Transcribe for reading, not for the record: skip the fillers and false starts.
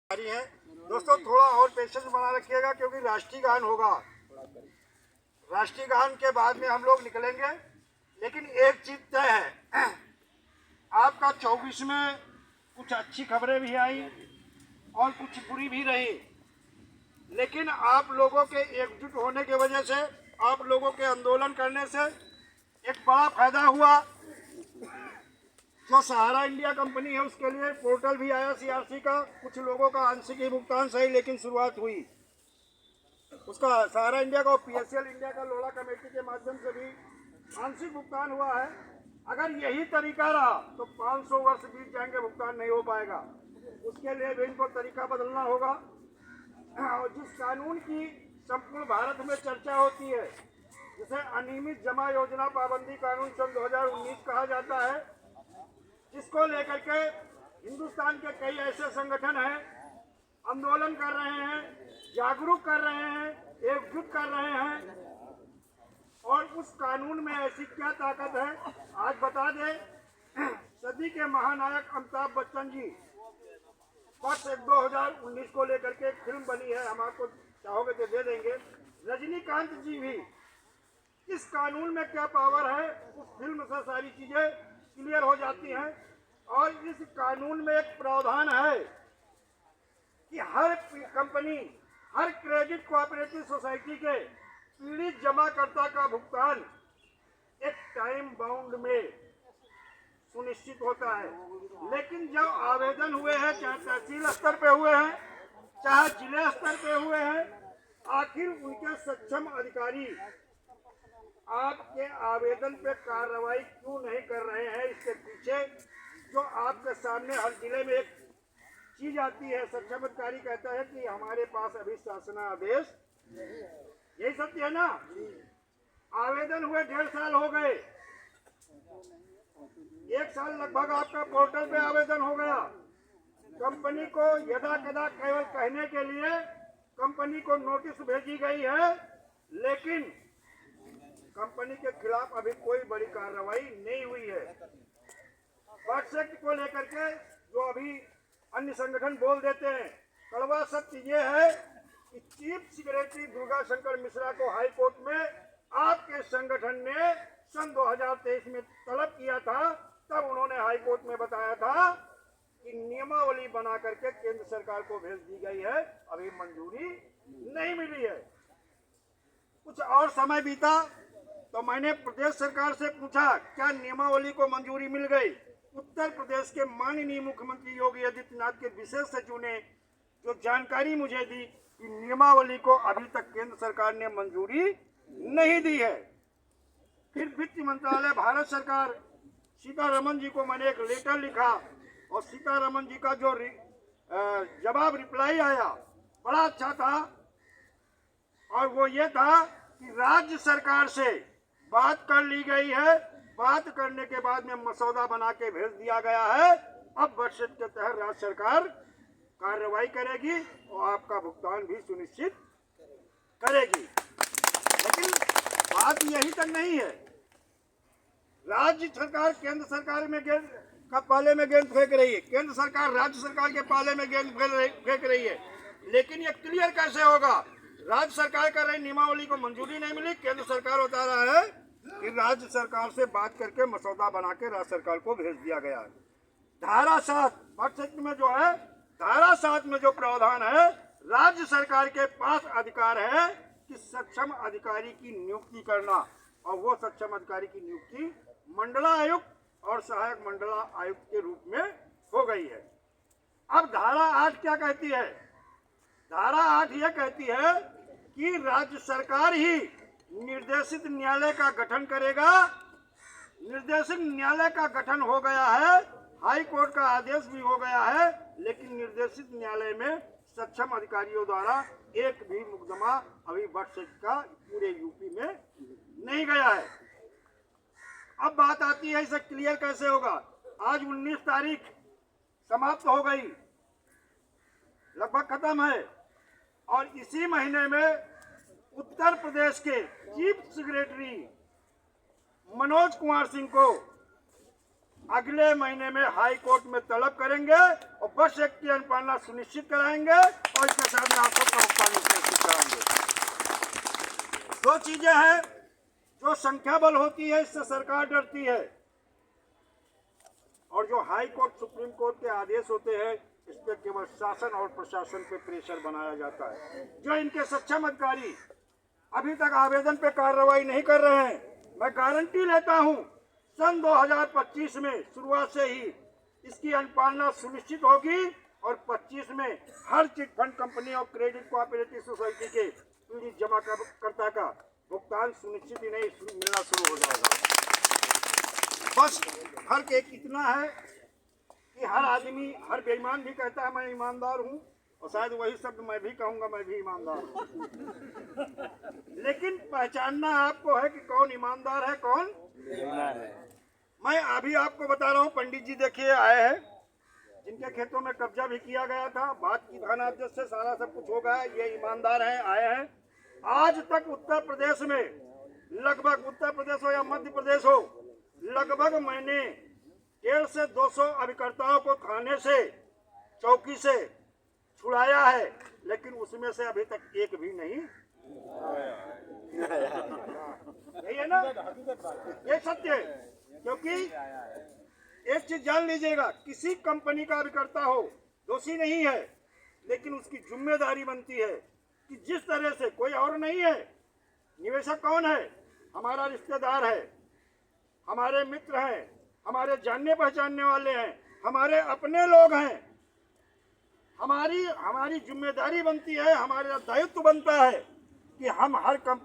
जारी है। दोस्तों थोड़ा और पेशेंस बना रखिएगा क्योंकि राष्ट्रीय गान होगा। राष्ट्रीय गान के बाद में हम लोग निकलेंगे, लेकिन एक चीज तय है, आपका 24 में कुछ अच्छी खबरें भी आई और कुछ बुरी भी रही, लेकिन आप लोगों के एकजुट होने की वजह से, आप लोगों के आंदोलन करने से एक बड़ा फायदा हुआ। जो सहारा इंडिया कंपनी है उसके लिए पोर्टल भी आया सीआरसी का, कुछ लोगों का आंशिक ही भुगतान सही लेकिन शुरुआत हुई उसका। सहारा इंडिया का पीएसएल इंडिया का लोड़ा कमेटी के माध्यम से भी आंशिक भुगतान हुआ है। अगर यही तरीका रहा तो 500 वर्ष बीत जाएंगे, भुगतान नहीं हो पाएगा। उसके लिए भी इनको तरीका बदलना होगा। और जिस कानून की संपूर्ण भारत में चर्चा होती है, जिसे अनियमित जमा योजना पाबंदी कानून सन 2019 कहा जाता है, जिसको लेकर के हिंदुस्तान के कई ऐसे संगठन हैं, आंदोलन कर रहे हैं, जागरूक कर रहे हैं, एकजुट कर रहे हैं। और उस कानून में ऐसी क्या ताकत है, आज बता दें। सदी के महानायक अमिताभ बच्चन जी वर्ष 2019 को लेकर के एक फिल्म बनी है, हम आपको चाहोगे तो दे देंगे। रजनीकांत जी भी, इस कानून में क्या पावर है, उस फिल्म से सारी चीजें क्लियर हो जाती हैं। और इस कानून में एक प्रावधान है कि हर कंपनी, हर क्रेडिट कोऑपरेटिव सोसाइटी के पीड़ित जमाकर्ता का भुगतान एक टाइम बाउंड में सुनिश्चित होता है। लेकिन जब आवेदन हुए हैं, चाहे तहसील स्तर पे हुए हैं, चाहे जिले स्तर पे हुए हैं, आखिर उनके सक्षम अधिकारी आपके आवेदन पे कार्रवाई क्यों नहीं कर रहे हैं? इसके पीछे जो आपके सामने हर जिले में एक चीज आती है, सक्षम अधिकारी कहता है कि हमारे पास अभी शासनादेश, यही सत्य है ना। आवेदन हुए 1.5 साल हो गए, 1 साल लगभग आपका पोर्टल पे आवेदन हो गया। कंपनी को यदा कदा केवल कहने के लिए कंपनी को नोटिस भेजी गई है, लेकिन कंपनी के खिलाफ अभी कोई बड़ी कार्रवाई नहीं हुई है। व्हाट्सएप को लेकर के जो अभी अन्य संगठन बोल देते हैं, कड़वा सत्य ये है कि चीफ सेक्रेटरी दुर्गा शंकर मिश्रा को हाई कोर्ट में आपके संगठन ने सन 2023 में तलब किया था। तब उन्होंने हाई कोर्ट में बताया था कि नियमावली बना करके केंद्र सरकार को भेज दी गई है, अभी मंजूरी नहीं मिली है। कुछ और समय बीता तो मैंने प्रदेश सरकार से पूछा, क्या नियमावली को मंजूरी मिल गई? उत्तर प्रदेश के माननीय मुख्यमंत्री योगी आदित्यनाथ के विशेष सचिव ने जो जानकारी मुझे दी कि नियमावली को अभी तक केंद्र सरकार ने मंजूरी नहीं दी है। फिर वित्त मंत्रालय, भारत सरकार, सीतारमन जी को मैंने एक लेटर लिखा और सीतारमन जी का जो जवाब रिप्लाई आया बड़ा अच्छा था। और वो ये था कि राज्य सरकार से बात कर ली गई है, बात करने के बाद में मसौदा बना के भेज दिया गया है। अब बजट के तहत राज्य सरकार कार्रवाई करेगी और आपका भुगतान भी सुनिश्चित करेगी। लेकिन बात यही तक नहीं है। राज्य सरकार केंद्र सरकार में गेंद का पाले में गेंद फेंक रही है, केंद्र सरकार राज्य सरकार के पाले में गेंद फेंक रही है। लेकिन ये क्लियर कैसे होगा? राज्य सरकार कर रही नियमावली को मंजूरी नहीं मिली, केंद्र सरकार बता रहा है कि राज्य सरकार से बात करके मसौदा बना के राज्य सरकार को भेज दिया गया है। धारा 7 बजट में जो है, धारा 7 में जो प्रावधान है, राज्य सरकार के पास अधिकार है कि सक्षम अधिकारी की नियुक्ति करना, और वो सक्षम अधिकारी की नियुक्ति मंडलायुक्त और सहायक मंडलायुक्त के रूप में हो गई है। अब धारा 8 क्या कहती है? धारा 8 यह कहती है कि राज्य सरकार ही निर्देशित न्यायालय का गठन करेगा। निर्देशित न्यायालय का गठन हो गया है, हाई कोर्ट का आदेश भी हो गया है, लेकिन निर्देशित न्यायालय में सक्षम अधिकारियों द्वारा एक भी मुकदमा अभी बजट का पूरे यूपी में नहीं गया है। अब बात आती है इसे क्लियर कैसे होगा? आज 19 तारीख समाप्त हो गई, लगभग खत्म है, और इसी महीने में उत्तर प्रदेश के चीफ सेक्रेटरी मनोज कुमार सिंह को अगले महीने में हाई कोर्ट में तलब करेंगे और बस एक्ट की अनुपालना सुनिश्चित कराएंगे और इसके साथ में आपको भुगतान सुनिश्चित कराएंगे। दो चीजें हैं, जो संख्या बल होती है इससे सरकार डरती है, और जो हाई कोर्ट सुप्रीम कोर्ट के आदेश होते हैं इस पे केवल शासन और प्रशासन पे प्रेशर बनाया जाता है। जो इनके सक्षम अधिकारी अभी तक आवेदन पे कार्रवाई नहीं कर रहे हैं, मैं गारंटी लेता हूं सन 2025 में शुरुआत से ही इसकी अनुपालना सुनिश्चित होगी और 25 में हर चिट फंड कंपनी और क्रेडिट कोऑपरेटिव सोसाइटी के पीड़ित जमाकर्ता का भुगतान सुनिश्चित ही नहीं मिलना शुरू हो जाएगा। बस फर्क एक इतना है कि हर आदमी, हर बेईमान भी कहता है मैं ईमानदार हूँ, और शायद वही शब्द मैं भी कहूँगा मैं भी ईमानदार हूँ। लेकिन पहचानना आपको है कि कौन ईमानदार है कौन बेईमान है। मैं अभी आपको बता रहा हूँ, पंडित जी देखिए आए हैं जिनके खेतों में कब्जा भी किया गया था, बात की थानाध्यक्ष से सारा सब कुछ हो गया, ये ईमानदार हैं, आए हैं। आज तक उत्तर प्रदेश में लगभग, उत्तर प्रदेश हो या मध्य प्रदेश हो, लगभग मैंने 150 से 200 अभिकर्ताओं को थाने से, चौकी से छुड़ाया है, लेकिन उसमें से अभी तक एक भी नहीं। यही है ना, ये सत्य है। क्योंकि एक चीज जान लीजिएगा, किसी कंपनी का अभिकर्ता हो दोषी नहीं है, लेकिन उसकी जिम्मेदारी बनती है कि जिस तरह से, कोई और नहीं है, निवेशक कौन है, हमारा रिश्तेदार है, हमारे मित्र हैं, हमारे जानने पहचानने वाले हैं, हमारे अपने लोग हैं। हमारी जिम्मेदारी बनती है, हमारा दायित्व बनता है कि हम हर कंपनी